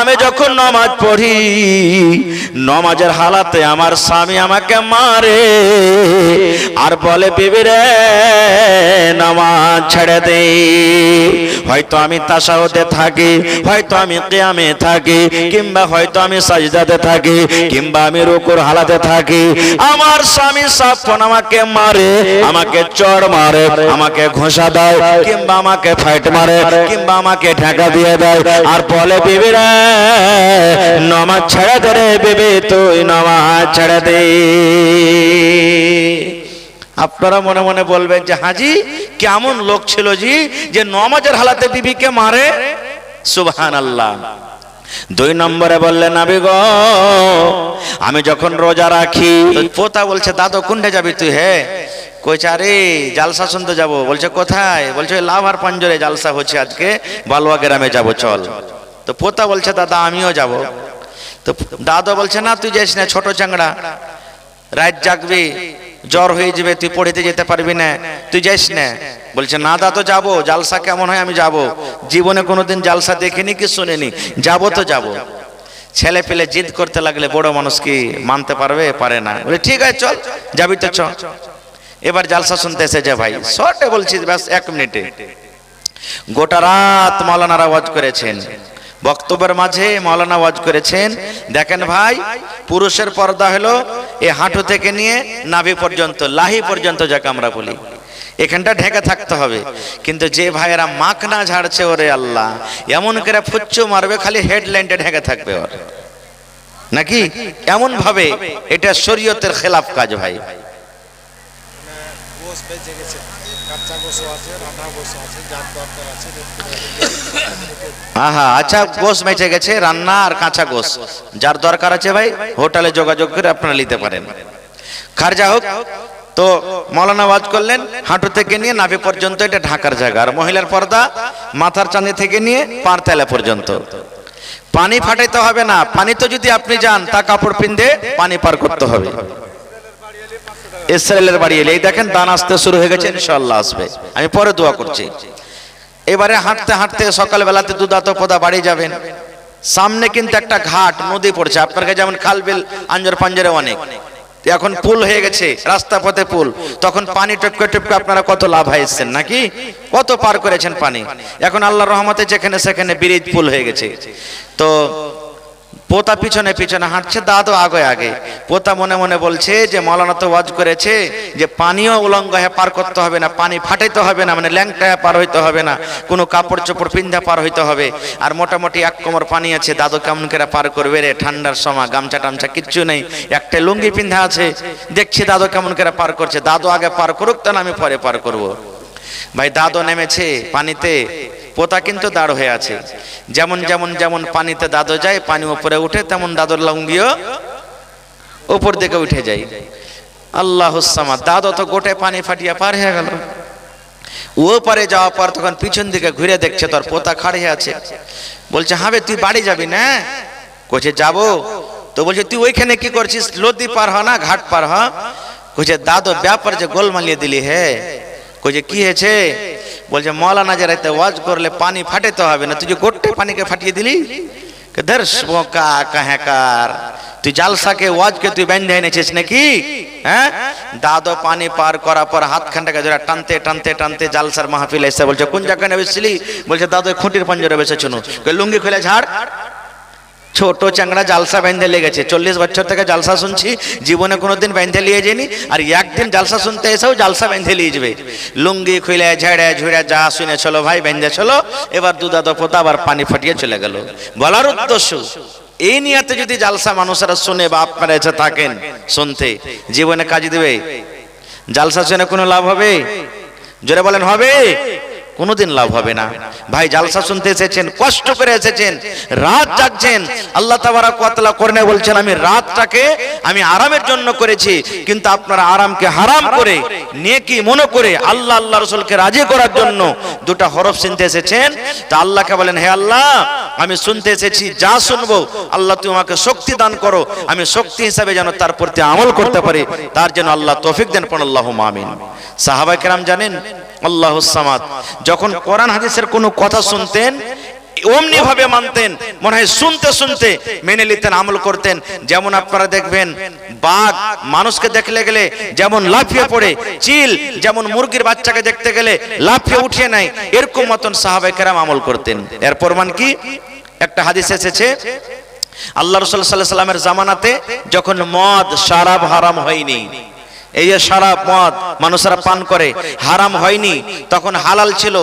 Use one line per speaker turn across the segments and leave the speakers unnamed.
আমি যখন নামাজ পড়ি, নামাজের হালাতে আমার স্বামী আমাকে মারে আর বলে বিবি রে নামাজ ছেড়ে দে। হয়তো আমি তাশাহুদে থাকি, হয়তো আমি কিয়ামে থাকি, কিংবা হয়তো আমি সাজদাতে থাকি, কিংবা আমি রুকুর হালাতে থাকি, আমার স্বামী সাফন আমাকে মারে, আমাকে চড় মারে, আমাকে ঘোষা দেয়, কিংবা আমাকে ফাইট মারে, কিংবা আমাকে ঢাকা দিয়ে দেয় আর বলে বিবি রে নামাজ ছেড়ে দে রে বিবি, তুই নামাজ ছেড়ে দে। আপনারা মনে মনে বলবেন যে হাজি কেমন লোক ছিল জি যে নামাজের হালাতে বিবিকে মারে। সুবহানাল্লাহ। 2 নম্বরে বললেন নবী গো আমি যখন রোজা রাখি, পোতা বলছে দাদু কোনটা যাবি তুই? হে কইছে আরে জালসা শুনতে যাবো। বলছে কোথায়? বলছে লাভার পাঞ্জরে জালসা হচ্ছে আজকে, বালুয়া গ্রামে যাবো চল। তো পোতা বলছে দাদা আমিও যাব। তো দাদা বলছে না তুই যাস না, ছোট চাংড়া, রাত জাগবি, জ্বর হয়ে যাবে, তুই পড়িতে যেতে পারবি না, তুই যাস না। বলছে না দাদা যাবো, জালসা কেমন হয় আমি যাব, জীবনে কোনোদিন জালসা দেখিনি কি শুনিনি, যাবো তো যাবো। ছেলে পেলে জিদ করতে লাগলে বড় মানুষ কি মানতে পারবে? পারে না। বলে ঠিক আছে চল, যাবি তো চ। এবার জালসা শুনতে এসেছে ভাই, শর্টে বলছি ব্যাস 1 মিনিটে। গোটা রাত মাওলানারা ওয়াজ করেছেন, বক্তব্যের মাঝে মাওলানা ওয়াজ করেছেন। দেখেন ভাই, পুরুষের পর্দা হলো এই হাঁটু থেকে নিয়ে নাভি পর্যন্ত, লাহি পর্যন্ত যাকে আমরা বলি, এখানটা ঢেকে থাকতে হবে। কিন্তু যে ভাইয়েরা মাখ না ঝাড়ছে, ওরে আল্লাহ, এমন করে ফুচ্চু মারবে খালি হেডলাইনটা ঢেকে থাকবে ওর, নাকি এমন ভাবে এটা শরীয়তের খেলাফ কাজ ভাই। আহা আচ্ছা, গোশ বেঁচে গেছে, রান্না আর কাঁচা গোশ যার দরকার আছে ভাই হোটেলে যোগাযোগ করে আপনারা নিতে পারেন। খারজা হোক। তো মাওলানা ওয়াজ করলেন হাঁটু থেকে নিয়ে নাভি পর্যন্ত, এটা ঢাকার জায়গা। আর মহিলার পর্দা মাথার চাঁদি থেকে নিয়ে পার তেলা পর্যন্ত। পানি ফাটাইতে হবে না, পানি তো যদি আপনি যান তা কাপড় পিন্দে পানি পার করতে হবে। ইসরায়েলের বাড়ি এলে এই দেখেন দান আসতে শুরু হয়ে গেছে, ইনশাআল্লাহ আসবে, আমি পরে দোয়া করছি। এবারে হাঁটতে হাঁটতে সকালবেলাতে দুদাতো পদা বাড়ি যাবেন, সামনে কিন্তু একটা ঘাট নদী পড়ছে। আপনার কাছে যেমন খাল বিল আঞ্জর পাঞ্জরে অনেক, এখন পুল হয়ে গেছে, রাস্তা পথে পুল। তখন পানি টপকে টপকে আপনারা কত লাভ হয়েছেন নাকি, কত পার করেছেন পানি। এখন আল্লাহর রহমতে যেখানে সেখানে ব্রিজ পুল হয়ে গেছে। তো পোতা পিছনে পিছনে হাঁটছে, দাদু আগে আগে। পোতা মনে মনে বলছে যে মাওলানা তো ওয়াজ করেছে যে পানিও উলঙ্গ হয়ে পার করতে হবে না, পানি ফাটাইতে হবে না, মানে ল্যাংটা পার হইতে হবে না, কোনো কাপড় চোপড় পিন্ধা পার হইতে হবে। আর মোটামুটি 1 কোমর পানি আছে, দাদু কেমন করে পার করবে রে, ঠান্ডার সময় গামছা টামছা কিচ্ছু নেই, একটা লুঙ্গি পিন্ধা আছে। দেখছি দাদু কেমন করে পার করছে, দাদু আগে পার করুক, তা আমি পরে পার করব। ভাই দাদু নেমেছে পানিতে, পোতা কিন্তু দাঁড় হয়ে আছে। যেমন যেমন যেমন পানিতে দাদু যায়, পানি উপরে উঠে, তেমন দাদুর লুঙ্গিও উপর দিকে উঠে যায়। আল্লাহুস সামাদ। দাদু তো গোটে পানি ফাটিয়া পার হয়ে গেল। ও পারে যাওয়ার পর তখন পিছন দিকে ঘুরে দেখছে তোর পোতা খাড়িয়ে আছে। বলছে হাবে তুই বাড়ি যাবি না? কইছে যাবো। তো বলছে তুই ওইখানে কি করছিস, নদী পার হ না ঘাট পার হ। কইছে দাদু ব্যাপার যে গোলমালিয়ে দিলি হে। কইছে কি হয়েছে? বলছে মৌলানা যে রাতে ওয়াজ করলে পানি ফাটাইতে হবে না, তুই যে গোটে পানিকে ফাটিয়ে দিলি। তুই জালসাকে ওয়াজকে তুই বেঁধে এনেছিস নাকি? হ্যাঁ। দাদু পানি পার করার পর হাত খানটাকে ধরে টানতে টানতে টানতে জালসার মাহফিলে এসে বলছে কোন জায়গায় বসেছিলি? বলছে দাদু খুঁটির পাঞ্জরে বসেছিল। লুঙ্গি খুলে ঝাড়। ছোট চাংড়া জালসা বেঁধে লেগেছে, 40 বছর থেকে জালসা শুনছি, জীবনে কোনোদিন বেঁধে লিয়ে যায়নি, আর একদিন জালসা শুনতে এসেও জালসা বেঁধে লিয়ে যাবে। লুঙ্গি খুলে ঝেড়ে ঝুড়ে যা শুনে চলো ভাই, বেঁধে চলো। এবার দুদাদো পোতা আবার পানি ফাটিয়ে চলে গেল। বলার উদ্দেশ্য এই নিয়াতে যদি জালসা মানুষেরা শুনে বা আপনারা এসে থাকেন শুনতে, জীবনে কাজ দিবে? জালসা শুনে কোনো লাভ হবে? জোরে বলেন হবে? কোনোদিন লাভ হবে না। ভাই জালসা শুনতে এসেছেন, কষ্ট করে এসেছেন, রাত জাগছেন। আল্লাহ তাবারাক ওয়া তাআলা কোরআনে বলছেন আমি রাতটাকে আমি আরামের জন্য করেছি, কিন্তু আপনারা আরামকে হারাম করে নেকি মনে করে আল্লাহ আল্লাহ রাসূলকে রাজি করার জন্য 2টা হরফ শুনতে এসেছেন। তা আল্লাহকে বলেন হে আল্লাহ আমি শুনতে এসেছি, যা শুনবো আল্লাহ তুমি আমাকে শক্তি দান করো, আমি শক্তি হিসাবে যেন তার প্রতি আমল করতে পারি, তার জন্য আল্লাহ তৌফিক দেন। পড়ুন আল্লাহুম্মা আমিন। সাহাবায়ে কেরাম জানেন আল্লাহুস সামাদ যখন কোরআন হাদিসের কোনো কথা শুনতেন অমনি ভাবে মানতেন, মনে হয় শুনতে শুনতে মেনে নিতেন, আমল করতেন। যেমন আপনারা দেখবেন বাঘ মানুষকে দেখলে গেলে যেমন লাফিয়ে পড়ে, চিল যেমন মুরগির বাচ্চাকে দেখতে গেলে লাফিয়ে উঠিয়ে নেয়, এরকম মতন সাহাবায়ে কেরাম আমল করতেন। এর প্রমাণ কি? একটা হাদিস এসেছে, আল্লাহ রাসূল সাল্লাল্লাহু আলাইহি সাল্লামের জামানাতে যখন মদ শরাব হারাম হয়নি, এই যে শরাব মদ মানুষরা পান করে হারাম হয়নি, তখন হালাল ছিল।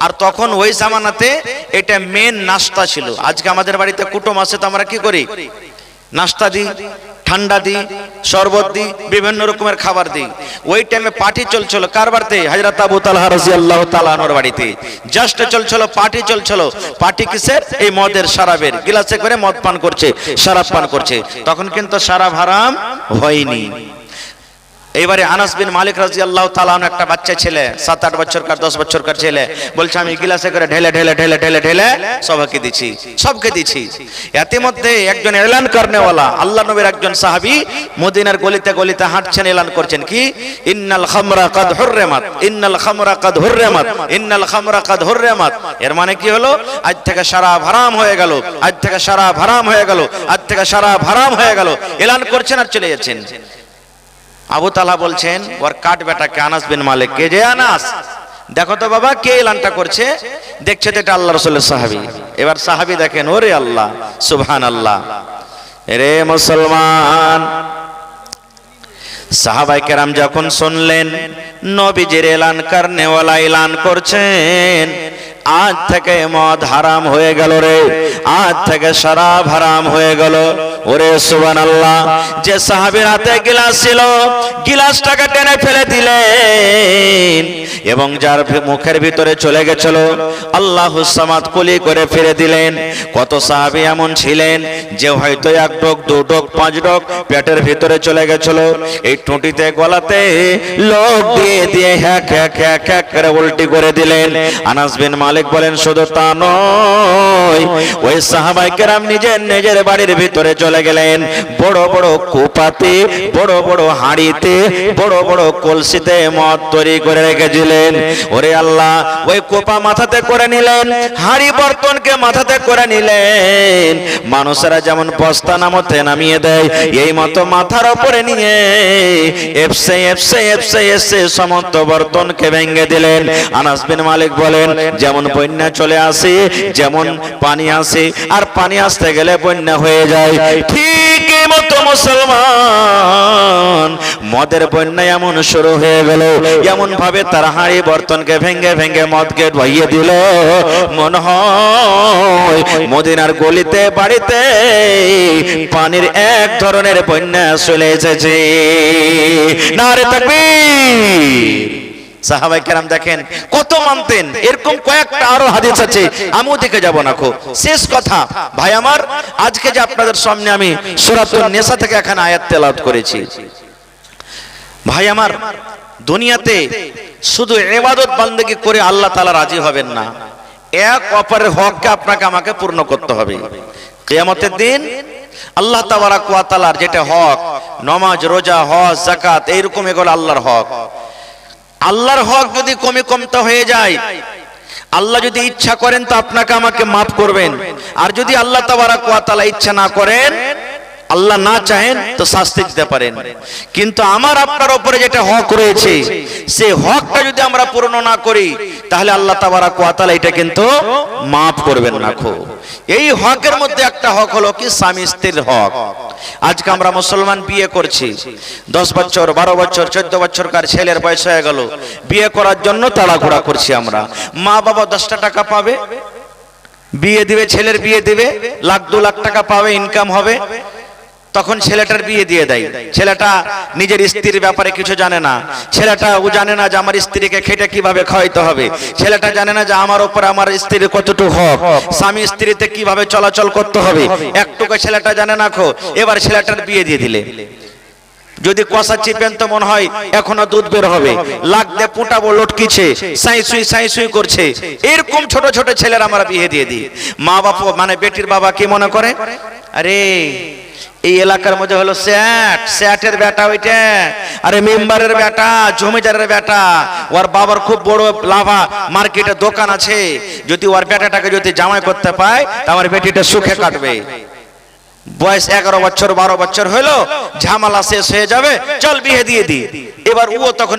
আর তখন ওই জামানাতে এটা মেন নাস্তা ছিল। আজকে আমাদের বাড়িতে কুটুম আসে তো আমরা কি করি? নাস্তা দিই, ঠান্ডা দিই, শরবত দিই, বিভিন্ন রকমের খাবার দিই। ওই টাইমে পার্টি চলছিল। কার বাড়িতে? হযরত আবু তালহা রাদিয়াল্লাহু তাআলা আনহুর বাড়িতে জাস্ট চলছিল পার্টি, চলছিল পার্টি। কিসের? এই মদের, শরাবের। গিলাসে করে মদ পান করছে, শরাব পান করছে। তখন কিন্তু শরাব হারাম হয়নি। এইবারে আনাস বিন মালিক রাদিয়াল্লাহু তাআলা আনহু একটা বাচ্চা ছেলে, 7-8 বছরকার 10 বছরকার ছেলে, বলছে আমি গিলাসে করে ঢেলে ঢেলে ঢেলে ঢেলে ঢেলে সবাইকে দিচ্ছি, সবকে দিচ্ছি। ইতিমধ্যে একজন এলান করনেওয়ালা আল্লাহ নবীর একজন সাহাবী মদিনার গলিতে গলিতে হাঁটছেন, এলান করছেন কি? ইন্নাল খামরা কাদ হুররিমাত, ইন্নাল খামরা কাদ হুররিমাত, ইন্নাল খামরা কাদ হুররিমাত। এর মানে কি হলো? আজ থেকে শরাব হারাম হয়ে গেল, আজ থেকে শরাব হারাম হয়ে গেল, আজ থেকে শরাব হারাম হয়ে গেল। এলান করছেন আর চলে যাচ্ছেন। আবু তালহা বলছেন ওর কাট বেটাকে, আনাস বিন মালিক কে, যে আনাস দেখো তো বাবা কে এলানটা করছে। দেখছে তো এটা আল্লাহ রাসূলের সাহাবী। এবার সাহাবী দেখেন, ওরে আল্লাহ, সুবহানাল্লাহ। রে মুসলমান, সাহাবায়ে কেরাম যখন শুনলেন নবীজির এলান করনেওয়ালা এলান করছেন আজ থেকে মদ হারাম হয়ে গেল রে, আজ থেকে শরাব হারাম হয়ে গেল। ওরে সুবহানাল্লাহ। যে সাহাবীর হাতে গিলাস ছিল গিলাসটাকে টেনে ফেলে দিলেন, এবং যার মুখের ভিতরে চলে গেছিল আল্লাহুস সামাদ কুলি করে ফিরে দিলেন। কত সাহাবী এমন ছিলেন যে হয়তো 1 ঢোক 2 ঢোক 5 ঢোক পেটের ভিতরে চলে গেছিল, এই টুটিতে গলাতে লোক দিয়ে দিয়ে হ্যাক হ্যাক হ্যাক হ্যাক করে উল্টি করে দিলেন। আনাস বিন মালিক বলেন শুধু তা নয়, ওই সাহাবায়ে কেরাম নিজের নিজের বাড়ির ভিতরে চলে গেলেন, বড় বড় কোপাতে, বড় বড় হাঁড়িতে, বড় বড় কলসিতে মদ তৈরি করে রেখেছিলেন। ওরে আল্লাহ, ওই কোপা মাথাতে করে নিলেন, হাঁড়ি বর্তনকে মাথাতে করে নিলেন। মানুষেরা যেমন বস্তা নামতে নামিয়ে দেয়, এই মতো মাথার উপরে নিয়ে এফসে এফসে এফসে এফসে সমস্ত বর্তনকে ভেঙে দিলেন। আনাস বিন মালিক বলেন যেমন বন্যা চলে আসে, যেমন পানি আসে, আর পানি আসতে গেলে বন্যা হয়ে যায়, ঠিক এই মতো মুসলমান মদের বন্যা এমন শুরু হয়ে গেল, এমন ভাবে তার হাঁড়ি বর্তনকে ভেঙে ভেঙে মদকে ধুইয়ে দিল, মনে হয় মদিনার গলিতে বাড়িতে পানির এক ধরনের বন্যা চলে এসেছে। নারে তাকবীর। সাহাবায়ে কেরাম দেখেন কত মানতেন। এরকম কয়েকটা আরো হাদিস আছে, আমিও দেখে যাব না। শেষ কথা ভাই আমার, আজকে যে আপনাদের সামনে আমি সূরাতুন নিসা থেকে এখানে আয়াত তেলাওয়াত করেছি, ভাই আমার, দুনিয়াতে শুধু ইবাদত বান্দেগি করে আল্লাহ তাআলা রাজি হবেন না, এক অপরের হককে আপনাকে আমাকে পূর্ণ করতে হবে। কিয়ামতের দিন আল্লাহ তাবারাক ওয়া তাআলার যেটা হক, নামাজ রোজা হজ যাকাত, এইরকম এগুলো আল্লাহর হক। আল্লাহর হক যদি কমে কমতে হয়ে যায়, আল্লাহ যদি ইচ্ছা করেন তো আপনাকে আমাকে মাফ করবেন, আর যদি আল্লাহ তাবারাক ওয়া তাআলা ইচ্ছা না করেন, আল্লাহ না চাহেন তো শাস্তি দিতে পারেন। কিন্তু আমার আপনার উপরে যেটা হক রয়েছে, সেই হকটা যদি আমরা পূর্ণ না করি, তাহলে আল্লাহ তাবারাক ওয়া তাআলা এটা কিন্তু মাফ করবেন না। এই হকের মধ্যে একটা হক হলো কি? স্বামী স্ত্রীর হক। আজকে আমরা মুসলমান বিয়ে করছি, 10 বছর 12 বছর 14 বছরকার ছেলের বয়স হয়ে গেল, বিয়ে করার জন্য তাড়াহুড়া করছি আমরা। মা বাবা 10টা টাকা পাবে, বিয়ে দিবে, ছেলের বিয়ে দিবে, 1-2 লাখ টাকা পাবে, ইনকাম হবে, তখন ছেলেটার বিয়ে দিয়ে দেয়। ছেলেটা নিজের স্ত্রীর ব্যাপারে কিছু জানে না, ছেলেটা ও জানে না যে আমার স্ত্রীকে খেটে কিভাবে খাওয়াইতে হবে, ছেলেটা জানে না যে আমার উপর আমার স্ত্রীর কতটুকু হক, স্বামী স্ত্রীতে কিভাবে চলাচল করতে হবে, একটুকু ছেলেটা জানে না। এবার ছেলেটার বিয়ে দিয়ে দিলে, যদি কষা চিপেন তো মনে হয় এখনো দুধ বের হবে, লাগতে পোটাবো লটকিছে, সাই সুই করছে, এরকম ছোট ছোট ছেলের আমরা বিয়ে দিয়ে দিই। মা বাবা মানে বেটির বাবা কি মনে করে, আরে এই এলাকার মধ্যে হলো স্যাটের বেটা ওইটা, আরে মেম্বারের বেটা, জমিদারের বেটা, ওর বাবার খুব বড় লাভা মার্কেটে দোকান আছে, যদি ওর বেটাটাকে যদি জামাই করতে পায় তা আমার বেটিটা সুখে কাটবে। বয়স 11 বছর 12 বছর হলো, ঝামেলা শেষ হয়ে যাবে, চল বিয়ে দিয়ে দি। এবার ও তখন